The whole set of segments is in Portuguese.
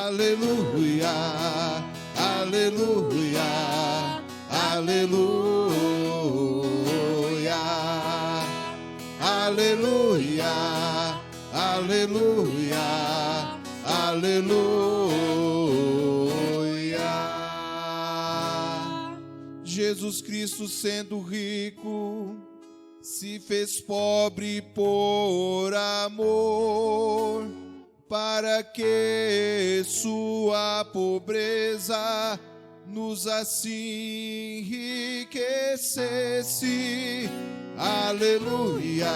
aleluia, aleluia, aleluia, aleluia, aleluia, aleluia. Jesus Cristo, sendo rico, se fez pobre por amor, para que sua pobreza nos assim enriquecesse. Aleluia,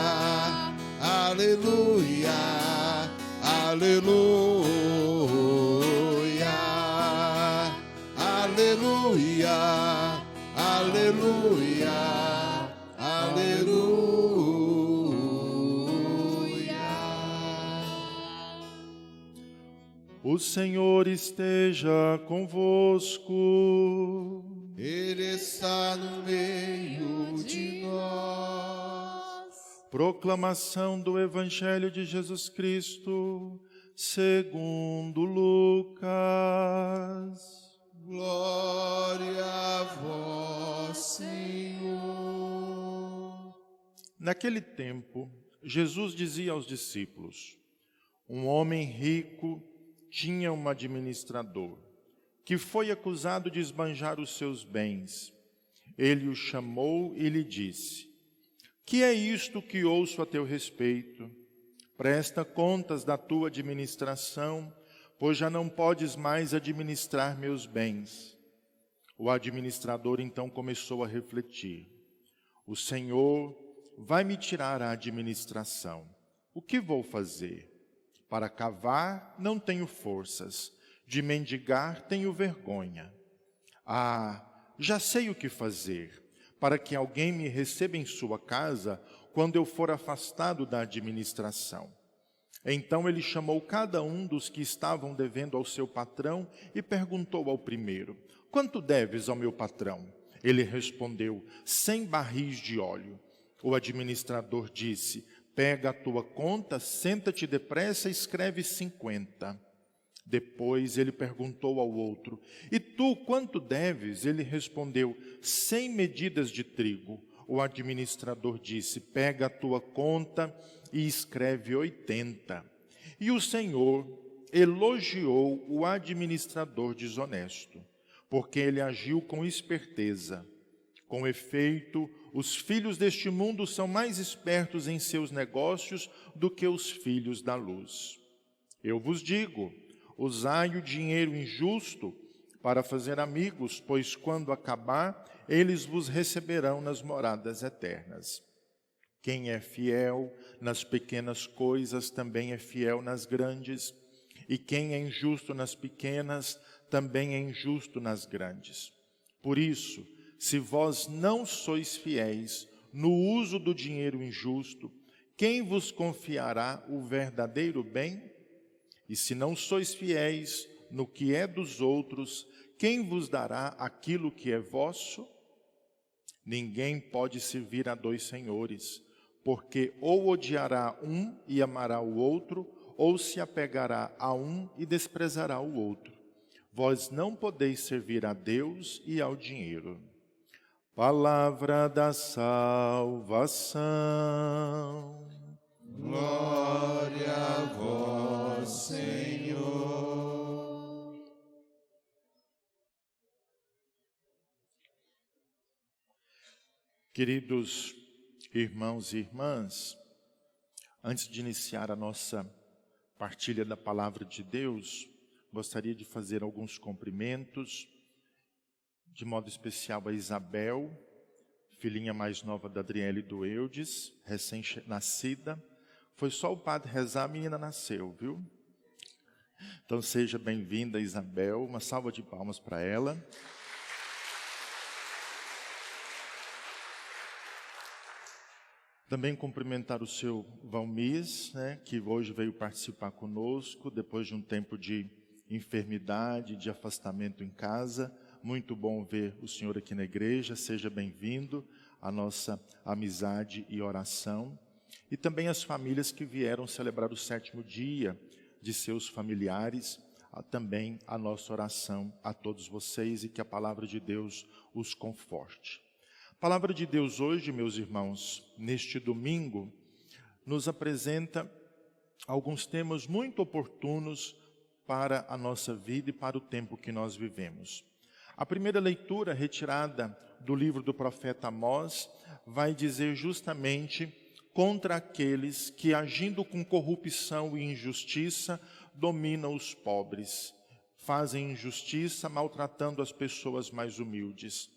aleluia, aleluia, aleluia, aleluia, aleluia. O Senhor esteja convosco. Ele está no meio de nós. Proclamação do Evangelho de Jesus Cristo, segundo Lucas. Glória a vós, Senhor. Naquele tempo, Jesus dizia aos discípulos: um homem rico tinha um administrador, que foi acusado de esbanjar os seus bens. Ele o chamou e lhe disse: que é isto que ouço a teu respeito? Presta contas da tua administração, pois já não podes mais administrar meus bens. O administrador então começou a refletir: o Senhor vai me tirar a administração. O que vou fazer? Para cavar não tenho forças, de mendigar tenho vergonha. Ah, já sei o que fazer, para que alguém me receba em sua casa quando eu for afastado da administração. Então ele chamou cada um dos que estavam devendo ao seu patrão e perguntou ao primeiro: quanto deves ao meu patrão? Ele respondeu: 100 barris de óleo. O administrador disse: pega a tua conta, senta-te depressa e escreve 50. Depois ele perguntou ao outro: e tu quanto deves? Ele respondeu: 100 medidas de trigo. O administrador disse: pega a tua conta e escreve 80. E o Senhor elogiou o administrador desonesto, porque ele agiu com esperteza. Com efeito, os filhos deste mundo são mais espertos em seus negócios do que os filhos da luz. Eu vos digo: usai o dinheiro injusto para fazer amigos, pois quando acabar, eles vos receberão nas moradas eternas. Quem é fiel nas pequenas coisas também é fiel nas grandes, e quem é injusto nas pequenas também é injusto nas grandes. Por isso, se vós não sois fiéis no uso do dinheiro injusto, quem vos confiará o verdadeiro bem? E se não sois fiéis no que é dos outros, quem vos dará aquilo que é vosso? Ninguém pode servir a 2 senhores, porque ou odiará um e amará o outro, ou se apegará a um e desprezará o outro. Vós não podeis servir a Deus e ao dinheiro. Palavra da salvação. Glória a vós, Senhor. Queridos irmãos e irmãs, antes de iniciar a nossa partilha da Palavra de Deus, gostaria de fazer alguns cumprimentos, de modo especial a Isabel, filhinha mais nova da Adriele e do Eudes, recém-nascida. Foi só o padre rezar, a menina nasceu, viu? Então seja bem-vinda, Isabel, uma salva de palmas para ela. Também cumprimentar o seu Valmis, que hoje veio participar conosco, depois de um tempo de enfermidade, de afastamento em casa. Muito bom ver o senhor aqui na igreja, seja bem-vindo à nossa amizade e oração. E também as famílias que vieram celebrar o 7º dia de seus familiares, também a nossa oração a todos vocês e que a palavra de Deus os conforte. A palavra de Deus hoje, meus irmãos, neste domingo, nos apresenta alguns temas muito oportunos para a nossa vida e para o tempo que nós vivemos. A primeira leitura, retirada do livro do profeta Amós, vai dizer justamente contra aqueles que, agindo com corrupção e injustiça, dominam os pobres, fazem injustiça, maltratando as pessoas mais humildes.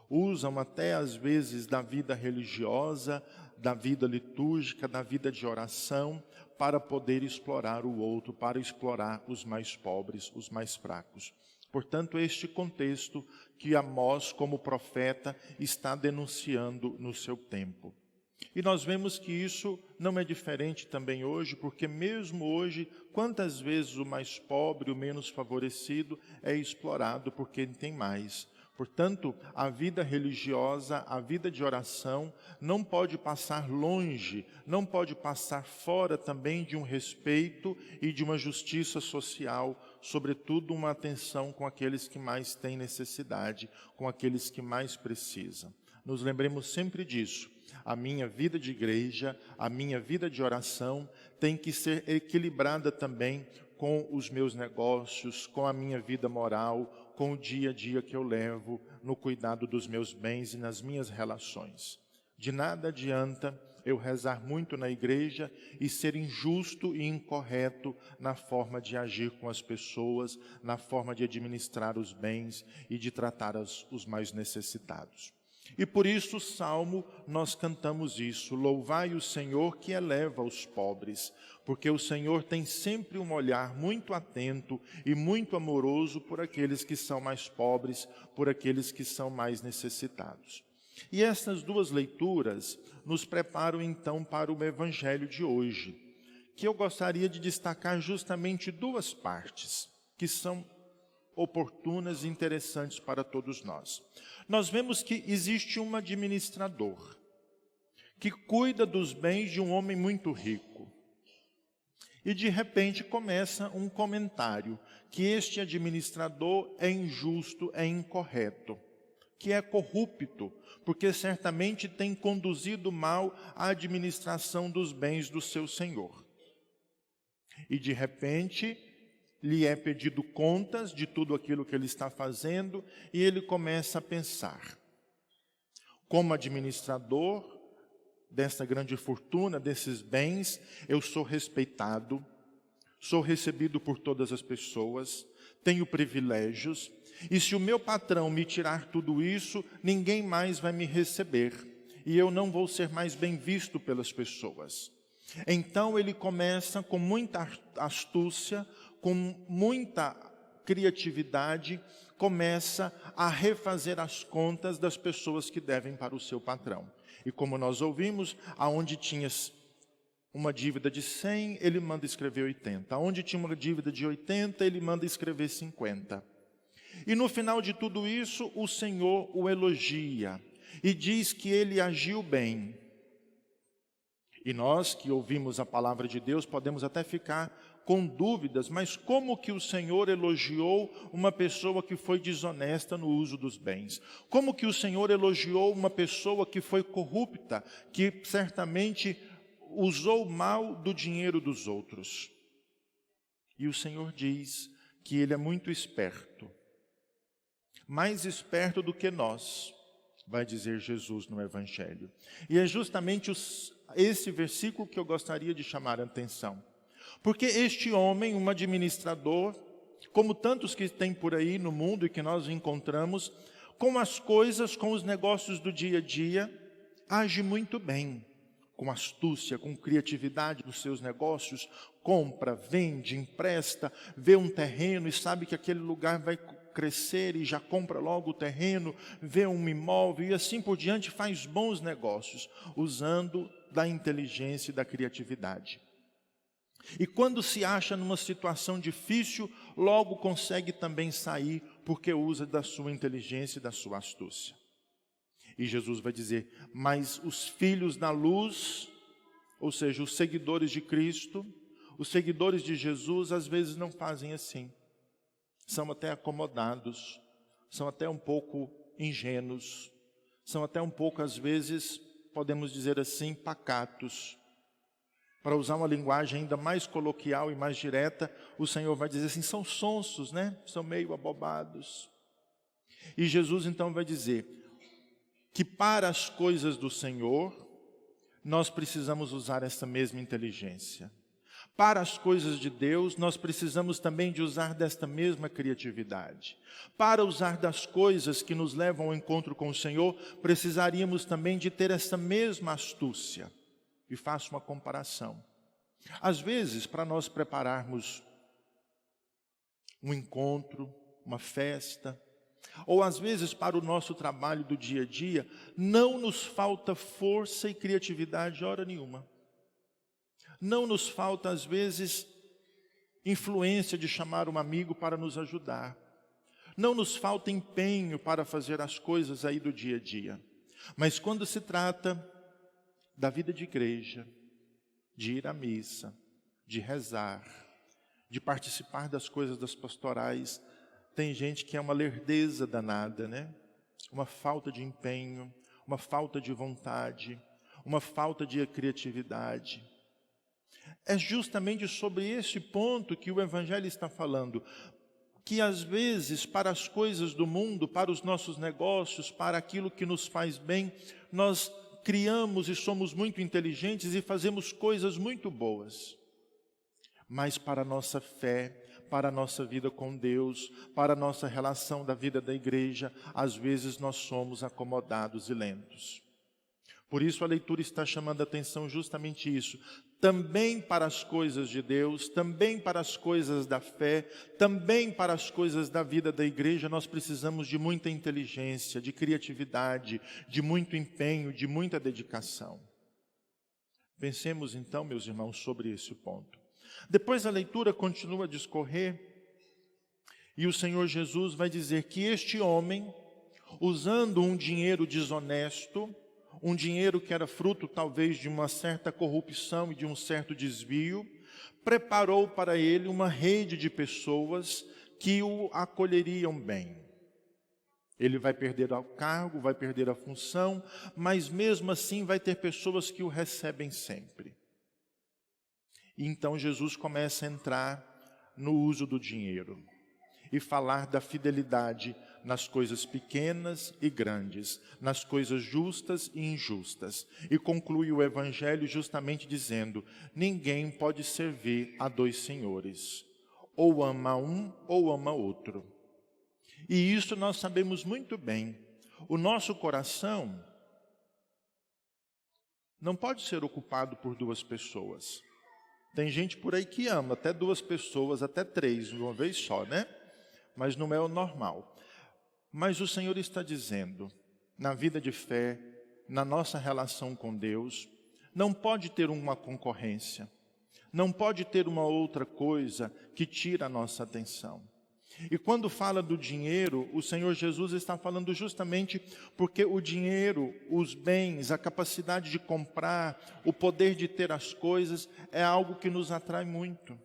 Usam até às vezes da vida religiosa, da vida litúrgica, da vida de oração, para poder explorar o outro, para explorar os mais pobres, os mais fracos. Portanto, este contexto que Amós, como profeta, está denunciando no seu tempo. E nós vemos que isso não é diferente também hoje, porque mesmo hoje, quantas vezes o mais pobre, o menos favorecido, é explorado por quem tem mais. Portanto, a vida religiosa, a vida de oração, não pode passar longe, não pode passar fora também de um respeito e de uma justiça social, sobretudo uma atenção com aqueles que mais têm necessidade, com aqueles que mais precisam. Nos lembremos sempre disso. A minha vida de igreja, a minha vida de oração tem que ser equilibrada também com os meus negócios, com a minha vida moral, com o dia a dia que eu levo no cuidado dos meus bens e nas minhas relações. De nada adianta eu rezar muito na igreja e ser injusto e incorreto na forma de agir com as pessoas, na forma de administrar os bens e de tratar os mais necessitados. E por isso, o Salmo, nós cantamos isso: louvai o Senhor que eleva os pobres, porque o Senhor tem sempre um olhar muito atento e muito amoroso por aqueles que são mais pobres, por aqueles que são mais necessitados. E essas duas leituras nos preparam então para o Evangelho de hoje, que eu gostaria de destacar justamente duas partes, que são oportunas e interessantes para todos nós. Nós vemos que existe um administrador que cuida dos bens de um homem muito rico. E de repente começa um comentário que este administrador é injusto, é incorreto, que é corrupto, porque certamente tem conduzido mal a administração dos bens do seu senhor. E de repente lhe é pedido contas de tudo aquilo que ele está fazendo, e ele começa a pensar: como administrador dessa grande fortuna, desses bens, eu sou respeitado, sou recebido por todas as pessoas, tenho privilégios, e se o meu patrão me tirar tudo isso, ninguém mais vai me receber, e eu não vou ser mais bem visto pelas pessoas. Então ele começa com muita astúcia, com muita criatividade, começa a refazer as contas das pessoas que devem para o seu patrão. E como nós ouvimos, aonde tinha uma dívida de 100, ele manda escrever 80. Aonde tinha uma dívida de 80, ele manda escrever 50. E no final de tudo isso, o Senhor o elogia e diz que ele agiu bem. E nós que ouvimos a palavra de Deus podemos até ficar com dúvidas, mas como que o Senhor elogiou uma pessoa que foi desonesta no uso dos bens? Como que o Senhor elogiou uma pessoa que foi corrupta, que certamente usou mal do dinheiro dos outros? E o Senhor diz que ele é muito esperto, mais esperto do que nós, vai dizer Jesus no Evangelho. E é justamente esse versículo que eu gostaria de chamar a atenção. Porque este homem, um administrador, como tantos que tem por aí no mundo e que nós encontramos, com as coisas, com os negócios do dia a dia, age muito bem, com astúcia, com criatividade dos seus negócios, compra, vende, empresta, vê um terreno e sabe que aquele lugar vai crescer e já compra logo o terreno, vê um imóvel e assim por diante, faz bons negócios, usando da inteligência e da criatividade. E quando se acha numa situação difícil, logo consegue também sair, porque usa da sua inteligência e da sua astúcia. E Jesus vai dizer: mas os filhos da luz, ou seja, os seguidores de Cristo, os seguidores de Jesus, às vezes não fazem assim. são até acomodados, são até um pouco ingênuos, são até um pouco, às vezes, podemos dizer assim, pacatos. Para usar uma linguagem ainda mais coloquial e mais direta, o Senhor vai dizer assim, são sonsos, né? São meio abobados. E Jesus então vai dizer que para as coisas do Senhor, nós precisamos usar essa mesma inteligência. Para as coisas de Deus, nós precisamos também de usar desta mesma criatividade. Para usar das coisas que nos levam ao encontro com o Senhor, precisaríamos também de ter essa mesma astúcia. E faço uma comparação. Às vezes, para nós prepararmos um encontro, uma festa, ou às vezes para o nosso trabalho do dia a dia, não nos falta força e criatividade hora nenhuma. Não nos falta, às vezes, influência de chamar um amigo para nos ajudar. Não nos falta empenho para fazer as coisas aí do dia a dia. Mas quando se trata da vida de igreja, de ir à missa, de rezar, de participar das coisas das pastorais, tem gente que é uma lerdeza danada, né? Uma falta de empenho, uma falta de vontade, uma falta de criatividade. É justamente sobre esse ponto que o Evangelho está falando, que às vezes para as coisas do mundo, para os nossos negócios, para aquilo que nos faz bem, nós criamos e somos muito inteligentes e fazemos coisas muito boas. Mas para a nossa fé, para a nossa vida com Deus, para a nossa relação da vida da igreja, às vezes nós somos acomodados e lentos. Por isso a leitura está chamando a atenção justamente isso. Também para as coisas de Deus, também para as coisas da fé, também para as coisas da vida da igreja, nós precisamos de muita inteligência, de criatividade, de muito empenho, de muita dedicação. Pensemos então, meus irmãos, sobre esse ponto. Depois a leitura continua a discorrer e o Senhor Jesus vai dizer que este homem, usando um dinheiro desonesto, um dinheiro que era fruto talvez de uma certa corrupção e de um certo desvio, preparou para ele uma rede de pessoas que o acolheriam bem. Ele vai perder o cargo, vai perder a função, mas mesmo assim vai ter pessoas que o recebem sempre. E então Jesus começa a entrar no uso do dinheiro e falar da fidelidade nas coisas pequenas e grandes, nas coisas justas e injustas. E conclui o Evangelho justamente dizendo, ninguém pode servir a dois senhores, ou ama um ou ama outro. E isso nós sabemos muito bem. O nosso coração não pode ser ocupado por duas pessoas. Tem gente por aí que ama até duas pessoas, até três, de uma vez só, né? Mas não é o normal. Mas o Senhor está dizendo, na vida de fé, na nossa relação com Deus, não pode ter uma concorrência, não pode ter uma outra coisa que tira a nossa atenção. E quando fala do dinheiro, o Senhor Jesus está falando justamente porque o dinheiro, os bens, a capacidade de comprar, o poder de ter as coisas, é algo que nos atrai muito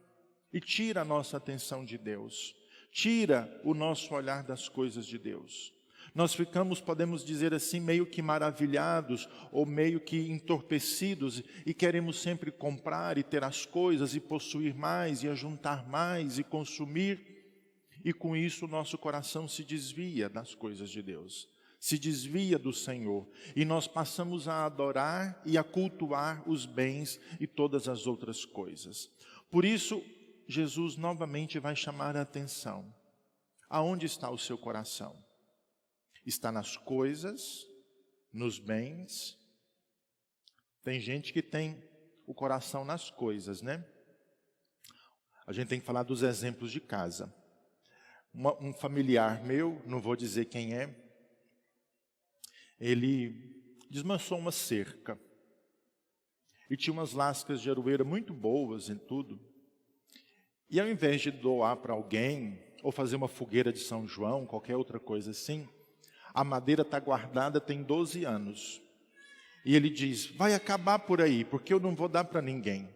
e tira a nossa atenção de Deus. Tira o nosso olhar das coisas de Deus. Nós ficamos, podemos dizer assim, meio que maravilhados ou meio que entorpecidos e queremos sempre comprar e ter as coisas e possuir mais e ajuntar mais e consumir. E com isso o nosso coração se desvia das coisas de Deus, se desvia do Senhor. E nós passamos a adorar e a cultuar os bens e todas as outras coisas. Por isso, Jesus novamente vai chamar a atenção. Aonde está o seu coração? Está nas coisas, nos bens? Tem gente que tem o coração nas coisas, né? A gente tem que falar dos exemplos de casa. Um familiar meu, não vou dizer quem é, ele desmanchou uma cerca. E tinha umas lascas de aroeira muito boas em tudo. E ao invés de doar para alguém, ou fazer uma fogueira de São João, qualquer outra coisa assim, a madeira está guardada tem 12 anos. E ele diz, vai acabar por aí, porque eu não vou dar para ninguém.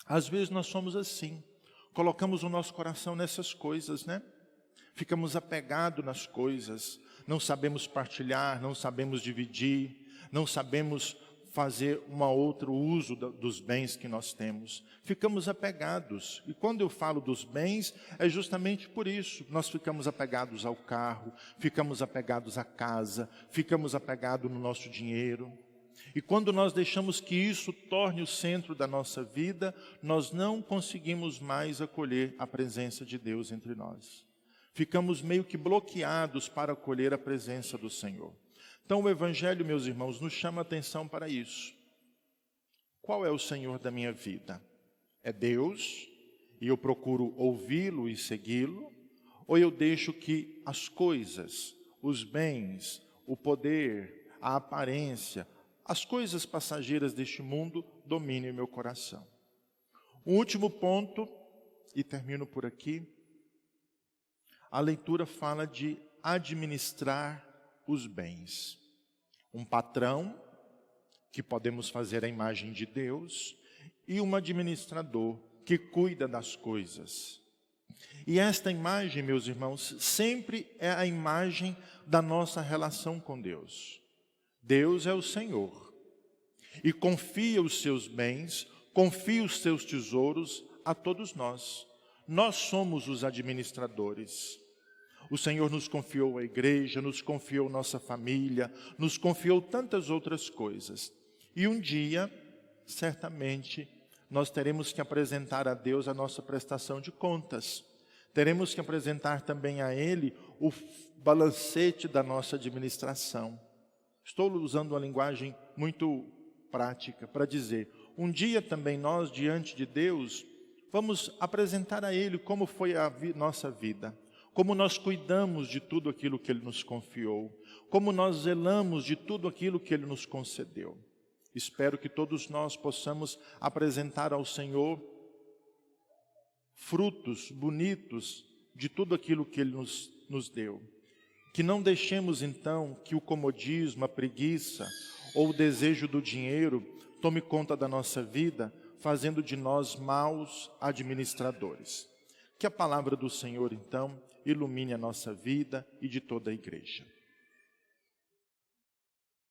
Às vezes nós somos assim, Colocamos o nosso coração nessas coisas, né? Ficamos apegados nas coisas, não sabemos partilhar, não sabemos dividir, não sabemos fazer um outro uso dos bens que nós temos. Ficamos apegados. E quando eu falo dos bens, é justamente por isso. Nós ficamos apegados ao carro, ficamos apegados à casa, ficamos apegados no nosso dinheiro. E quando nós deixamos que isso torne o centro da nossa vida, nós não conseguimos mais acolher a presença de Deus entre nós. Ficamos meio que bloqueados para acolher a presença do Senhor. Então o Evangelho, meus irmãos, nos chama a atenção para isso. Qual é o Senhor da minha vida? É Deus, e eu procuro ouvi-lo e segui-lo? Ou eu deixo que as coisas, os bens, o poder, a aparência, as coisas passageiras deste mundo dominem o meu coração? O último ponto, e termino por aqui, a leitura fala de administrar os bens. Um patrão, que podemos fazer a imagem de Deus, e um administrador, que cuida das coisas. E esta imagem, meus irmãos, sempre é a imagem da nossa relação com Deus. Deus é o Senhor, e confia os seus bens, confia os seus tesouros a todos nós. Nós somos os administradores. O Senhor nos confiou a igreja, nos confiou nossa família, nos confiou tantas outras coisas. E um dia, certamente, nós teremos que apresentar a Deus a nossa prestação de contas. Teremos que apresentar também a Ele o balancete da nossa administração. Estou usando uma linguagem muito prática para dizer, um dia também nós, diante de Deus, vamos apresentar a Ele como foi a nossa vida. Como nós cuidamos de tudo aquilo que Ele nos confiou, como nós zelamos de tudo aquilo que Ele nos concedeu. Espero que todos nós possamos apresentar ao Senhor frutos bonitos de tudo aquilo que Ele nos deu. Que não deixemos então que o comodismo, a preguiça ou o desejo do dinheiro tome conta da nossa vida, fazendo de nós maus administradores. Que a palavra do Senhor então ilumine a nossa vida e de toda a igreja.